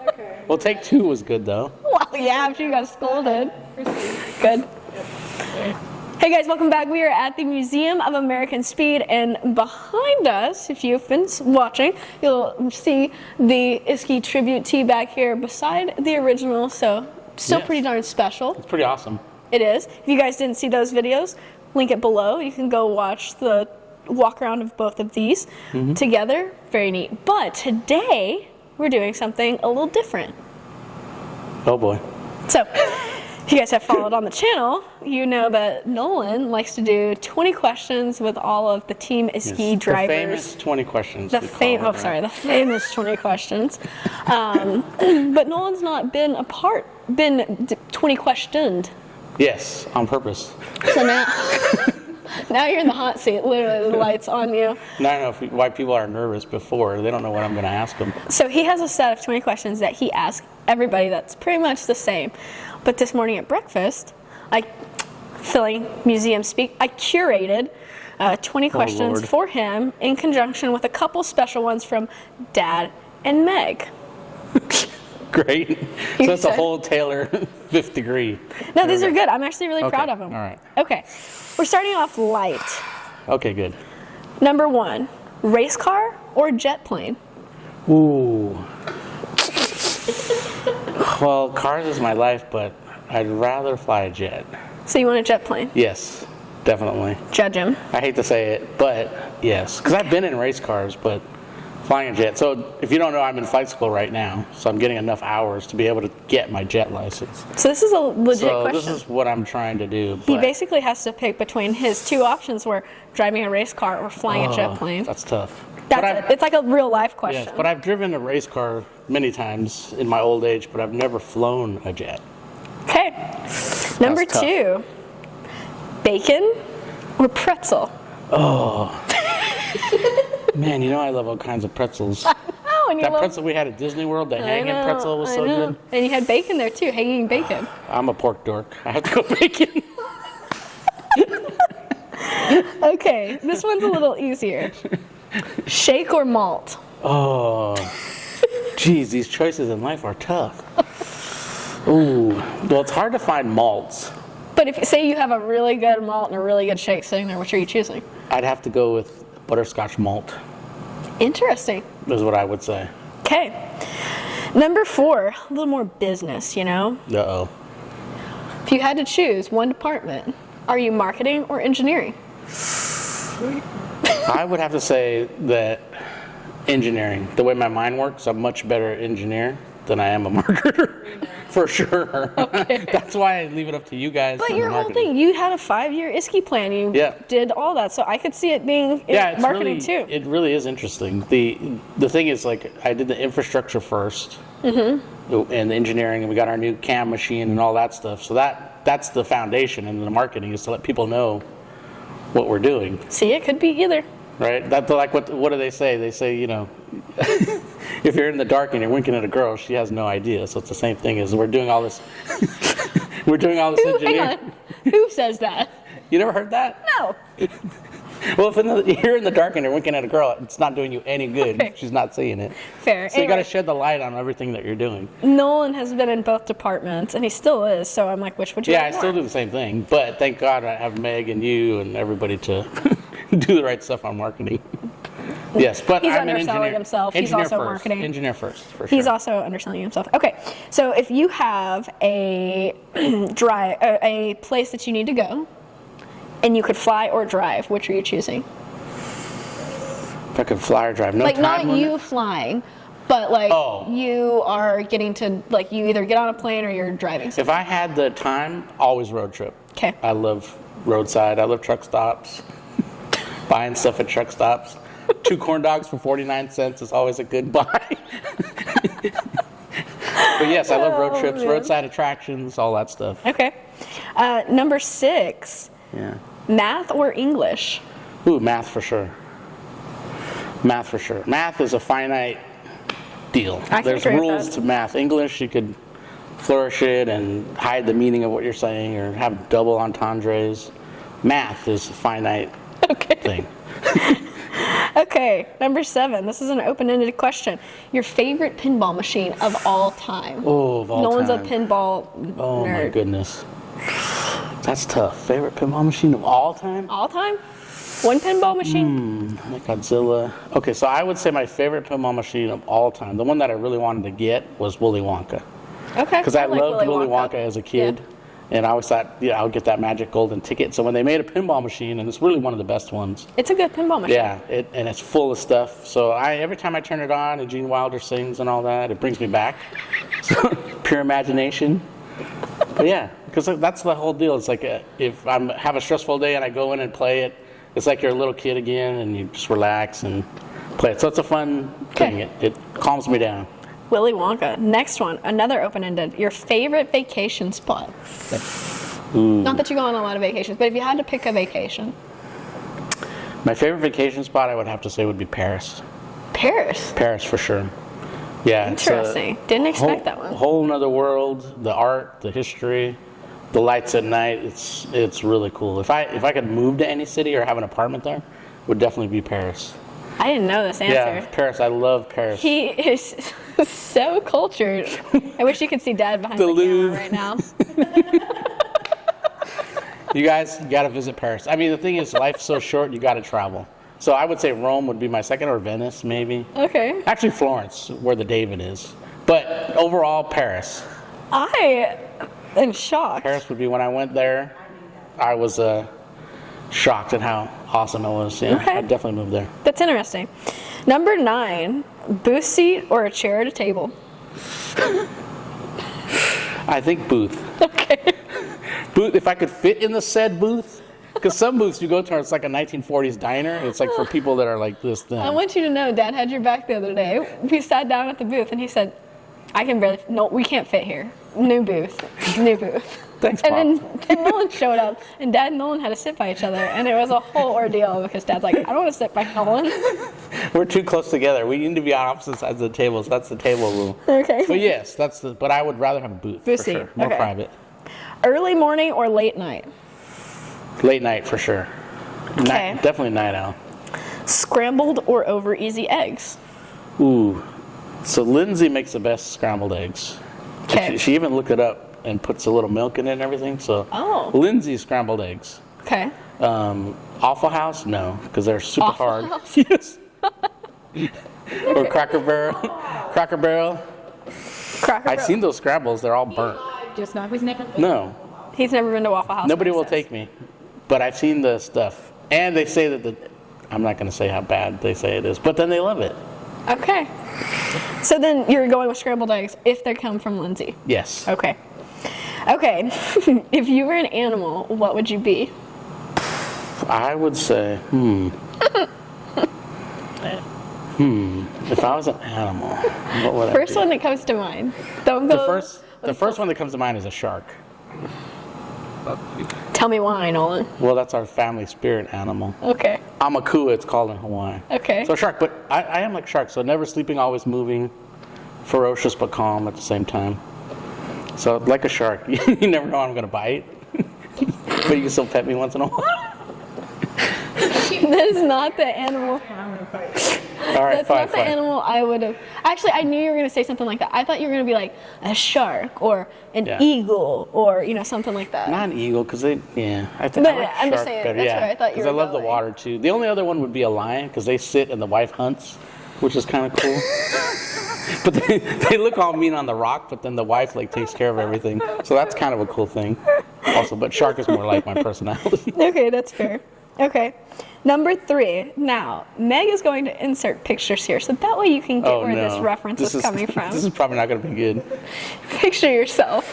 Okay. Well, take 2 was good, though. Well, yeah, after you got scolded. Good. Hey guys, welcome back. We are at the Museum of American Speed, and behind us, if you've been watching, you'll see the Isky tribute tee back here beside the original, so still Yes. pretty darn special. It's pretty awesome. It is. If you guys didn't see those videos, link it below. You can go watch the walk around of both of these together. Very neat. But today, we're doing something a little different. Oh, boy. So, if you guys have followed on the channel, you know that Nolan likes to do 20 questions with all of the Team Isky drivers. The famous 20 questions. The famous 20 questions. But Nolan's not been 20 questioned. Yes, on purpose. So now you're in the hot seat. Literally, the light's on you. Now I know why people are nervous before. They don't know what I'm going to ask them. So he has a set of 20 questions that he asks everybody that's pretty much the same. But this morning at breakfast, filling museum speak, I curated 20 questions Lord. for him in conjunction with a couple special ones from Dad and Meg. Great. So that's a whole Taylor 5th degree. No, these are good. I'm actually really proud of them. All right. Okay. We're starting off light. Okay, good. Number 1, race car or jet plane? Ooh. Well, cars is my life, but I'd rather fly a jet. So you want a jet plane? Yes, definitely. Judge him. I hate to say it, but yes. Because I've been in race cars, but flying a jet. So if you don't know, I'm in flight school right now, so I'm getting enough hours to be able to get my jet license. So this is a legit question. So this is what I'm trying to do. He basically has to pick between his 2 options were driving a race car or flying a jet plane. That's tough. That's it. It's like a real life question. Yes, but I've driven a race car many times in my old age, but I've never flown a jet. Okay. Number 2, bacon or pretzel? Oh. Man, you know I love all kinds of pretzels. Oh, and you That love, pretzel we had at Disney World, the I hanging know, pretzel was I so know. good. And you had bacon there too, hanging bacon. I'm a pork dork. I have to go bacon. Okay, this one's a little easier. Shake or malt? Oh. Geez, these choices in life are tough. Ooh. Well, it's hard to find malts. But if say you have a really good malt and a really good shake sitting there, which are you choosing? I'd have to go with butterscotch malt, Interesting. is what I would say. Okay. Number 4, a little more business, you know? Uh-oh. If you had to choose one department, are you marketing or engineering? I would have to say that engineering. The way my mind works, I'm much better engineer than I am a marketer. For sure. Okay. That's why I leave it up to you guys. But for your the whole marketing. thing, you had a 5-year Isky plan. You did all that, so I could see it being It's marketing really, too. It really is interesting. The thing is, like, I did the infrastructure first, and the engineering, and we got our new cam machine and all that stuff. So that's the foundation, and the marketing is to let people know what we're doing. See, it could be either. Right? That's like what do they say? They say, you know, if you're in the dark and you're winking at a girl, she has no idea. So it's the same thing as we're doing all this. We're doing all this Hang engineering. on. Who says that? You never heard that? No. Well, if you're in the dark and you're winking at a girl, it's not doing you any good. Okay. She's not seeing it. Fair. So you got to Anyway, shed the light on everything that you're doing. Nolan has been in both departments, and he still is. So I'm like, which would you? Yeah, I like still more? do the same thing. But thank God I have Meg and you and everybody to do the right stuff on marketing. Yes, but He's I'm an underselling engineer. himself. He's Engineer also first. marketing. Engineer first, for sure. He's also underselling himself. Okay, so if you have a a place that you need to go, and you could fly or drive, which are you choosing? If I could fly or drive, no Like time not limit? you flying, but like Oh. you are getting to like you either get on a plane or you're driving. If I had the time, always road trip. Okay. I love roadside. I love truck stops. Buying stuff at truck stops. 2 corn dogs for 49 cents is always a good buy. But yes, I love road trips, man. roadside attractions, all that stuff. Okay. Number 6, Yeah. math or English? Ooh, math for sure. Math for sure. Math is a finite deal. I can There's agree with rules that. to math. English, you could flourish it and hide the meaning of what you're saying or have double entendres. Math is a finite Okay. thing. Okay, number 7. This is an open-ended question. Your favorite pinball machine of all time? Oh, of all Nolan's time. a pinball Oh nerd. my goodness. That's tough. Favorite pinball machine of all time? All time? One pinball machine? Like Godzilla. Okay, so I would say my favorite pinball machine of all time, the one that I really wanted to get, was Willy Wonka. Okay. Because I like loved Willy Wonka as a kid. Yeah. And I always thought, I would get that magic golden ticket. So when they made a pinball machine, and it's really one of the best ones. It's a good pinball machine. Yeah, and it's full of stuff. So every time I turn it on and Gene Wilder sings and all that, it brings me back. So, pure imagination. But yeah, because that's the whole deal. It's like if I have a stressful day and I go in and play it, it's like you're a little kid again and you just relax and play it. So it's a fun thing. It calms me down. Willy Wonka. Next one, another open-ended. Your favorite vacation spot? Not that you go on a lot of vacations, but if you had to pick a vacation. My favorite vacation spot, I would have to say, would be Paris. Paris? Paris, for sure. Yeah. Interesting. Didn't expect that one. Whole another world. The art, the history, the lights at night. It's really cool. If I could move to any city or have an apartment there, it would definitely be Paris. I didn't know this answer. Yeah, Paris. I love Paris. He is so cultured. I wish you could see Dad behind the Louvre. camera right now. You guys got to visit Paris. I mean, the thing is, life's so short, you got to travel. So I would say Rome would be my second, or Venice, maybe. Okay. Actually, Florence, where the David is. But overall, Paris. I am shocked. Paris would be when I went there. I was shocked at how awesome it was. Yeah, Okay. I'd definitely move there. That's interesting. Number 9, booth seat or a chair at a table? I think booth. Okay. Booth, if I could fit in the said booth. Because some booths you go to, it's like a 1940s diner. It's like for people that are like this thin. I want you to know Dad had your back the other day. We sat down at the booth and he said, no, we can't fit here. New booth. Thanks, And Pop. then Nolan showed up, and Dad and Nolan had to sit by each other, and it was a whole ordeal because Dad's like, I don't want to sit by Nolan. We're too close together. We need to be on opposite sides of the table, so that's the table rule. Okay. But yes, but I would rather have a booth, Booth for seat, sure. More okay. private. Early morning or late night? Late night, for sure. Okay. Definitely night owl. Scrambled or over easy eggs? Ooh. So Lindsay makes the best scrambled eggs. Okay. She even looked it up and puts a little milk in it and everything. So Oh. Lindsay's scrambled eggs. Okay. Waffle House? No, because they're super Waffle hard. House? Yes. Or Cracker Barrel. Cracker Barrel. Cracker I've Barrel. seen those scrambles. They're all burnt. Just not. He's never. No. He's never been to Waffle House. Nobody he will says. take me. But I've seen the stuff. And they say that I'm not going to say how bad they say it is, but then they love it. Okay. So then you're going with scrambled eggs if they come from Lindsay. Yes. Okay. Okay. If you were an animal, what would you be? I would say, if I was an animal, what would First I be? one that comes to mind. Don't go. The first one that comes to mind is a shark. Tell me why, Nolan. Well, that's our family spirit animal. Okay. Amakua, it's called in Hawaii. Okay. So a shark, but I am like sharks, so never sleeping, always moving, ferocious but calm at the same time. So like a shark, you never know when I'm gonna bite, but you can still pet me once in a while. That is not the animal. All right, That's fine, not the fine. animal I would have. Actually, I knew you were going to say something like that. I thought you were going to be like a shark or an Yeah. eagle or, something like that. Not an eagle, because I think But I like I'm just shark saying, better. that's Yeah, where I thought you 'cause were I love the going. water too. The only other one would be a lion, because they sit and the wife hunts, which is kind of cool. But they look all mean on the rock, but then the wife takes care of everything. So that's kind of a cool thing. Also, but shark is more like my personality. Okay, that's fair. Okay. Number 3. Now, Meg is going to insert pictures here, so that way you can get where this reference is coming from. This is probably not going to be good. Picture yourself.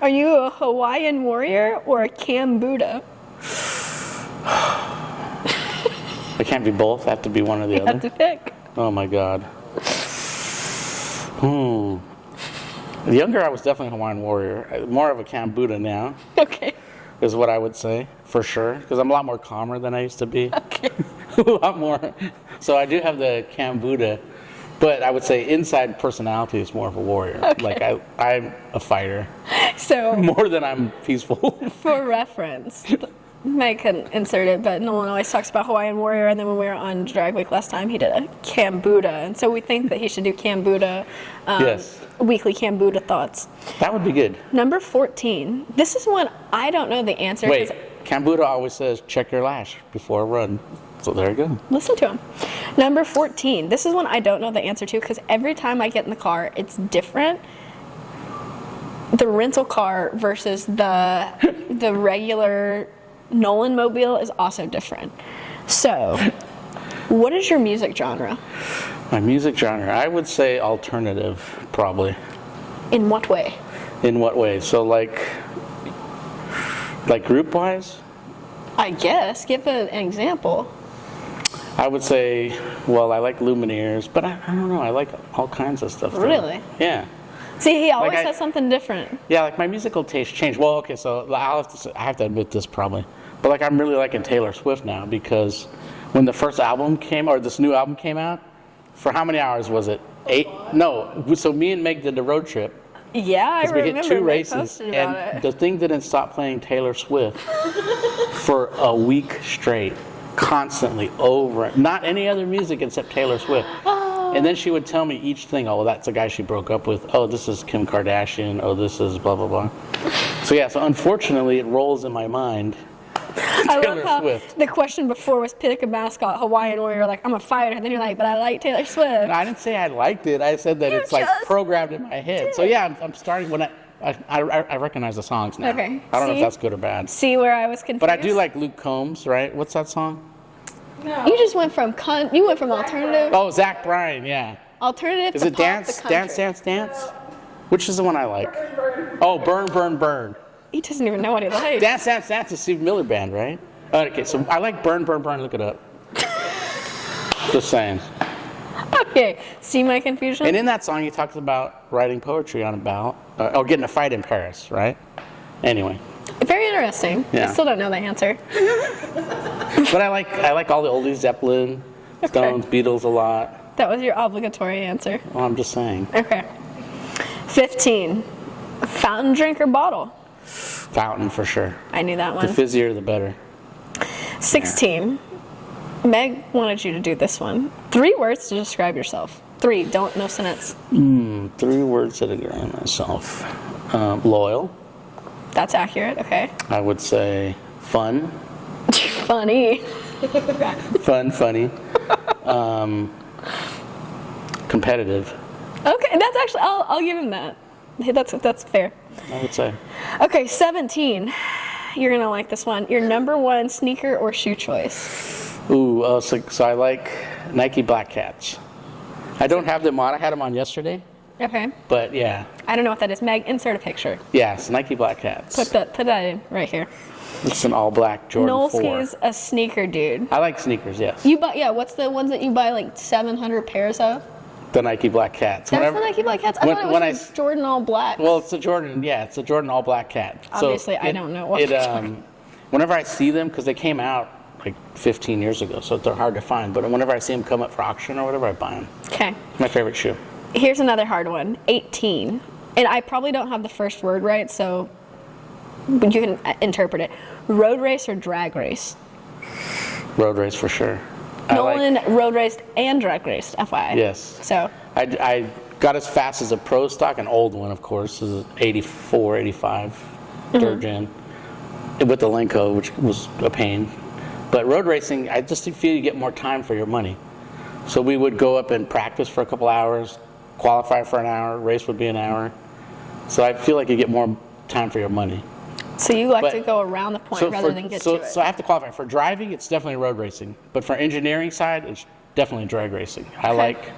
Are you a Hawaiian warrior or a Cam Buddha? It can't be both. I have to be one or the You have other. to pick. Oh my God. The younger I was definitely a Hawaiian warrior. More of a Camp Buddha now Okay. is what I would say, for sure. Because I'm a lot more calmer than I used to be. Okay. A lot more. So I do have the Camp Buddha, but I would say inside personality is more of a warrior. Okay. I'm a fighter So, more than I'm peaceful. for reference, Meg couldn't insert it, but Nolan always talks about Hawaiian Warrior, and then when we were on Drag Week last time, he did a Kambuda, and so we think that he should do Kambuda, Yes. weekly Kambuda thoughts. That would be good. Number 14. This is one I don't know the answer. 'Cause Wait, Kambuda always says check your lash before a run. So there you go. listen to him. Number 14. This is one I don't know the answer to because every time I get in the car, it's different. The rental car versus the regular Nolan mobile is also different. So, what is your music genre? My music genre, I would say alternative, probably. In what way? In what way? So like group-wise? I guess. Give an example. I would say, well, I like Lumineers, but I don't know. I like all kinds of stuff. Though. Really? Yeah. See, he always Like says something different. Yeah, like my musical taste changed. Well, okay, so I have to admit this probably, but like I'm really liking Taylor Swift now because when the first album came, or this new album came out, for how many hours was it? 8? No. So me and Meg did the road trip. Yeah, I We remember. hit 2 Meg races, posted about and it. the thing didn't stop playing Taylor Swift for a week straight, constantly over. Not any other music except Taylor Swift. And then she would tell me each thing. Oh, that's the guy she broke up with. Oh, this is Kim Kardashian. Oh, this is blah blah blah. So yeah, so unfortunately, it rolls in my mind. I love Taylor how Swift. the question before was pick a mascot, Hawaiian Warrior. Like, I'm a fighter. And then you're like, but I like Taylor Swift. And I didn't say I liked it. I said that You it's like just programmed in my head. So yeah, I'm starting when I recognize the songs now. Okay. I don't know See? if that's good or bad. See where I was confused? But I do like Luke Combs, right? What's that song? You just went from you went from alternative. Oh, Zach Bryan, yeah. Alternative Is to it pop Dance, to Dance, country. Dance, Dance? Which is the one I like? Oh, Burn, Burn, Burn. He doesn't even know what he likes. Dance, Dance, Dance is Steve Miller Band, right? Okay, so I like Burn, Burn, Burn. Look it up. Just saying. Okay, see my confusion? And in that song, he talks about writing poetry on a ballot, or getting a fight in Paris, right? Anyway. Very interesting. Yeah. I still don't know the answer. But I like all the oldies, Zeppelin, Stones, Beatles a lot. That was your obligatory answer. Well, I'm just saying. Okay. 15. Fountain drink or bottle? Fountain for sure. I knew that The one. fizzier, the better. 16. Meg wanted you to do this one. 3 words to describe yourself. 3. No sentence. 3 words to describe myself. Loyal. That's accurate. Okay. I would say fun. Funny. Funny. Competitive, Okay, that's actually I'll give him that. Hey, that's fair. I would say. Okay, 17. You're gonna like this one. Your number 1 sneaker or shoe choice? Ooh, so I like Nike Black Cats. I don't have them on. I had them on yesterday, Okay. but yeah. I don't know what that is. Meg, insert a picture. Yes, Nike Black Cats. Put that in right here. It's an all black Jordan 4. Nolsky's a sneaker dude. I like sneakers, yes. You buy what's the ones that you buy like 700 pairs of? The Nike Black Cats. That's the Nike Black Cats. I thought it was the Jordan all black. Well, it's a Jordan, yeah, it's a Jordan all black cat. Obviously, I don't know what they're talking. Whenever I see them, because they came out like 15 years ago, so they're hard to find, but whenever I see them come up for auction or whatever, I buy them. Okay. My favorite shoe. Here's another hard one. 18. And I probably don't have the first word right, so but you can interpret it. Road race or drag race? Road race for sure. Nolan road raced and drag raced, FYI. Yes. So, I got as fast as a pro stock, an old one, of course. This is 84, 85, third gen, with the Lenko, which was a pain. But road racing, I just feel you get more time for your money. So we would go up and practice for a couple hours, qualify for an hour, race would be an hour. So I feel like you get more time for your money. so you like But- to go around the point rather than get to it. So I have to qualify. For driving, it's definitely road racing. But for engineering side, it's definitely drag racing. I Okay. like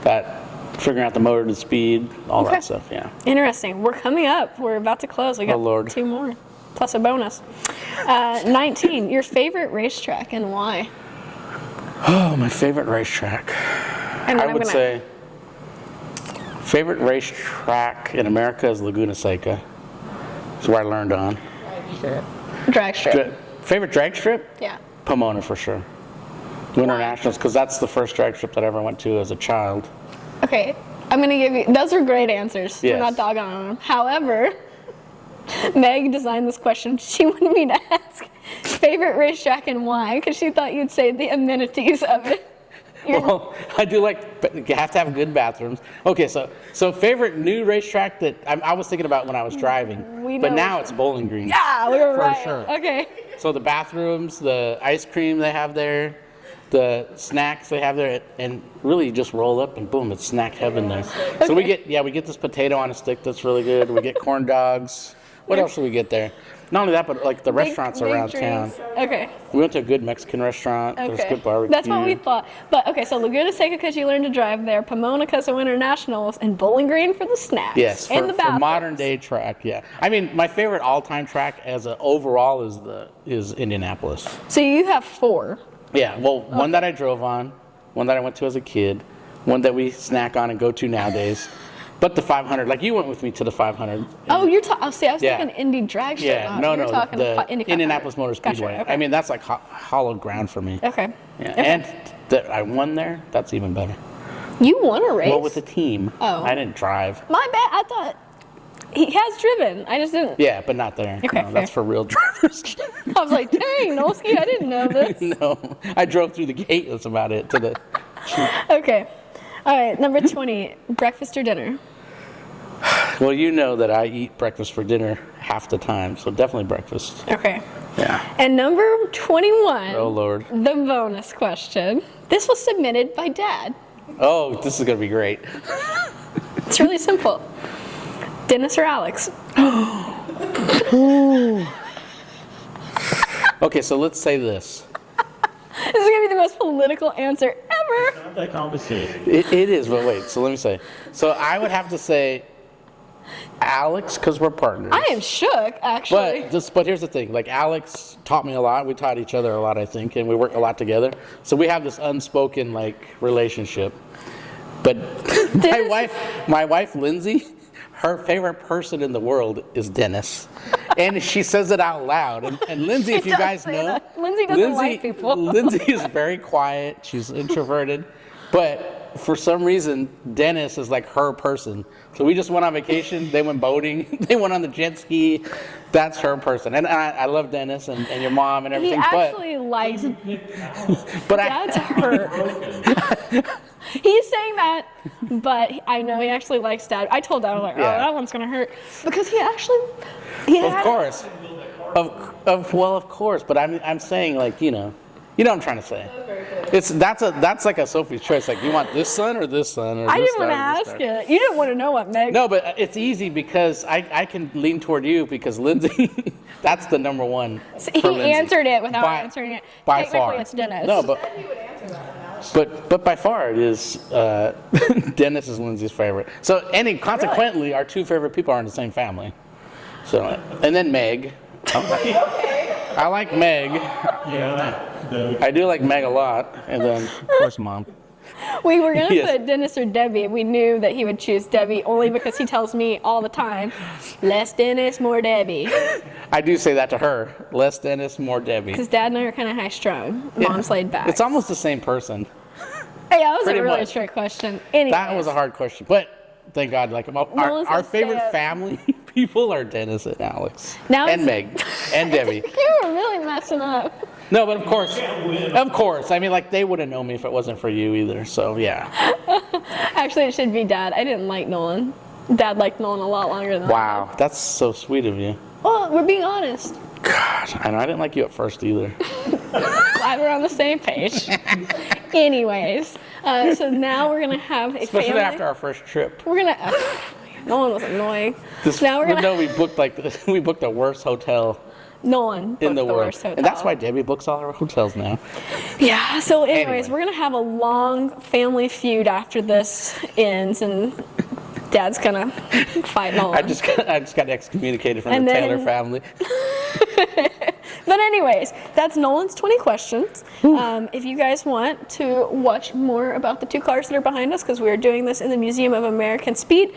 that, figuring out the motor, the speed, all Okay. that stuff, yeah. Interesting. We're coming up. We're about to close. We got Oh, Lord. 2 more, plus a bonus. 19. Your favorite racetrack and why? Oh, my favorite racetrack. And then I I'm would gonna- say favorite racetrack in America is Laguna Seca. It's where I learned on. Drag strip. Favorite drag strip? Yeah. Pomona for sure. Winter Nationals, because that's the first drag strip that I ever went to as a child. Okay. I'm going to give you, those are great answers. We're Yes. not dogging on them. However, Meg designed this question. She wanted me to ask Favorite racetrack and why? Because she thought you'd say the amenities of it. Well, I do you have to have good bathrooms. Okay, so favorite new racetrack that I was thinking about when I was driving, but now it's Bowling Green. Yeah, we were for right. sure. Okay. So the bathrooms, the ice cream they have there, the snacks they have there, and really you just roll up and boom, it's snack heaven there. Okay. So we get this potato on a stick that's really good. We get corn dogs. What else do we get there? Not only that, but like the restaurants Big around drinks. town. Okay. We went to a good Mexican restaurant. There's good barbecue. That's what we thought. But okay, so Laguna Seca because you learned to drive there, Pomona because of Winter Nationals, and Bowling Green for the snacks. Yes, and the for modern day track. Yeah, I mean my favorite all time track as a overall is Indianapolis. So you have 4. Yeah, well, one that I drove on, one that I went to as a kid, one that we snack on and go to nowadays. But the 500, like you went with me to the 500. Oh, you're talking. Oh, see, I was Yeah. thinking Indy drag strip. Yeah, no, You're talking the Indy 500. Indianapolis Motor Speedway. Gotcha, okay. I mean, that's like hollow ground for me. Okay. Yeah, Okay. and that I won there, that's even better. You won a race. Well, with the team. Oh. I didn't drive. My bad. I thought he has driven. I just didn't. Yeah, but not there. Okay, No, that's fair. for real drivers. I was like, dang, Nolsky, I didn't know this. No, I drove through the gate. That's about it. To the. Okay. All right, number 20, breakfast or dinner? Well, you know that I eat breakfast for dinner half the time, so definitely breakfast. Okay. Yeah. And number 21, Oh Lord. the bonus question. This was submitted by Dad. Oh, this is gonna be great. It's really simple. Dennis or Alex? Okay, so let's say this. This is going to be the most political answer ever. Not that complicated. It is, but wait. So let me say. So I would have to say Alex because we're partners. I am shook, actually. But here's the thing. Like Alex taught me a lot. We taught each other a lot, I think, and we work a lot together. So we have this unspoken like relationship. But my wife Lindsay, her favorite person in the world is Dennis. And she says it out loud. And Lindsay, if you does guys say know, that. Lindsay doesn't like people. Lindsay is very quiet. She's introverted. But for some reason, Dennis is like her person. So we just went on vacation. They went boating. They went on the jet ski. That's her person. And I love Dennis and your mom and He everything. actually likes. but Dad's hurt. He's saying that, but I know he actually likes Dad. I told Dad, I'm like, oh, Yeah. that one's gonna hurt because he Of course. Of course, but I'm saying like, you know what I'm trying to say. That's like a Sophie's choice. Like, you want this son or this son or I this didn't want to star or this ask star? it. You didn't want to know what Meg. No, but it's easy because I can lean toward you because Lindsay, that's the number one. He for Lindsay. answered it without By- answering it. by Technically, far. it's Dennis. No, but by far it is Dennis is Lindsay's favorite. So consequently, our two favorite people are in the same family. So and then Meg. I like Meg. Yeah. I do like Meg a lot, and then of course Mom. We were gonna Yes. put Dennis or Debbie. We knew that he would choose Debbie only because he tells me all the time, less Dennis, more Debbie. I do say that to her. Less Dennis, more Debbie. Because Dad and I are kind of high strung. Mom's laid back. It's almost the same person. Hey, that was pretty a really much. trick question. Anyways, That was a hard question, but thank God, like one's our gonna favorite say it. family people are Dennis and Alex, Now and it's- Meg, and Debbie. You were really messing up. No, but of course. I mean, like they wouldn't know me if it wasn't for you either. So yeah. Actually, it should be Dad. I didn't like Nolan. Dad liked Nolan a lot longer than I Wow, that's so sweet of you. did. Well, we're being honest. God, I know I didn't like you at first either. Glad we're on the same page. Anyways, so now we're gonna have a Especially family. after our first trip. We're gonna. Nolan was annoying. This, now we're gonna. no, we booked the worst hotel Nolan in the booked world, worst hotel. and that's why Debbie books all our hotels now. Yeah. So, anyways, Anyway. we're gonna have a long family feud after this ends, and Dad's gonna fight Nolan. I just got excommunicated from And the then- Taylor family. But anyways, that's Nolan's 20 questions. If you guys want to watch more about the two cars that are behind us, because we are doing this in the Museum of American Speed,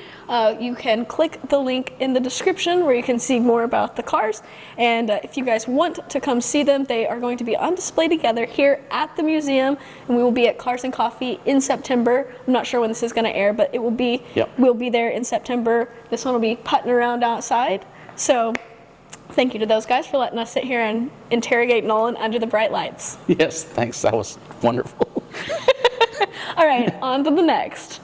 you can click the link in the description where you can see more about the cars. And if you guys want to come see them, they are going to be on display together here at the museum, and we will be at Cars and Coffee in September. I'm not sure when this is going to air, but it will be. Yep. We'll be there in September. This one will be putting around outside. So thank you to those guys for letting us sit here and interrogate Nolan under the bright lights. Yes, thanks. That was wonderful. All right, on to the next.